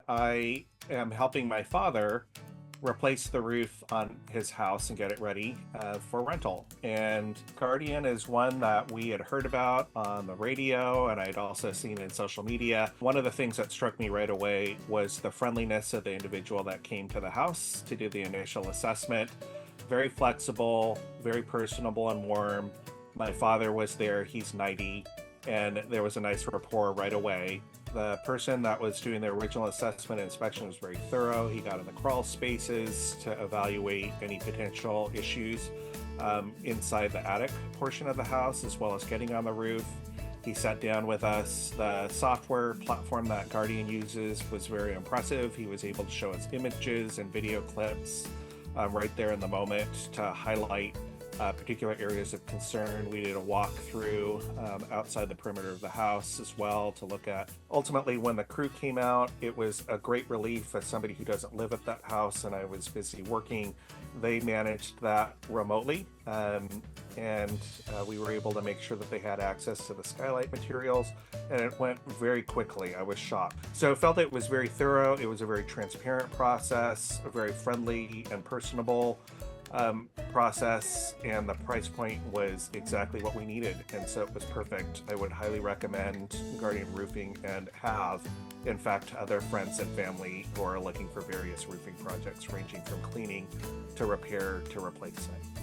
I am helping my father replace the roof on his house and get it ready for rental. And Guardian is one that we had heard about on the radio and I'd also seen in social media. One of the things that struck me right away was the friendliness of the individual that came to the house to do the initial assessment. Very flexible, very personable and warm. My father was there, he's 90, and there was a nice rapport right away. The person that was doing the original assessment and inspection was very thorough. He got in the crawl spaces to evaluate any potential issues inside the attic portion of the house, as well as getting on the roof. He sat down with us. The software platform that Guardian uses was very impressive. He was able to show us images and video clips right there in the moment to highlight particular areas of concern. We did a walkthrough outside the perimeter of the house as well to look at. Ultimately, when the crew came out, it was a great relief as somebody who doesn't live at that house and I was busy working. They managed that remotely, and we were able to make sure that they had access to the skylight materials, and it went very quickly. I was shocked. So I felt it was very thorough. It was a very transparent process, a very friendly and personable process, and the price point was exactly what we needed, and so it was perfect. I would highly recommend Guardian Roofing and have, in fact, other friends and family who are looking for various roofing projects ranging from cleaning to repair to replace it.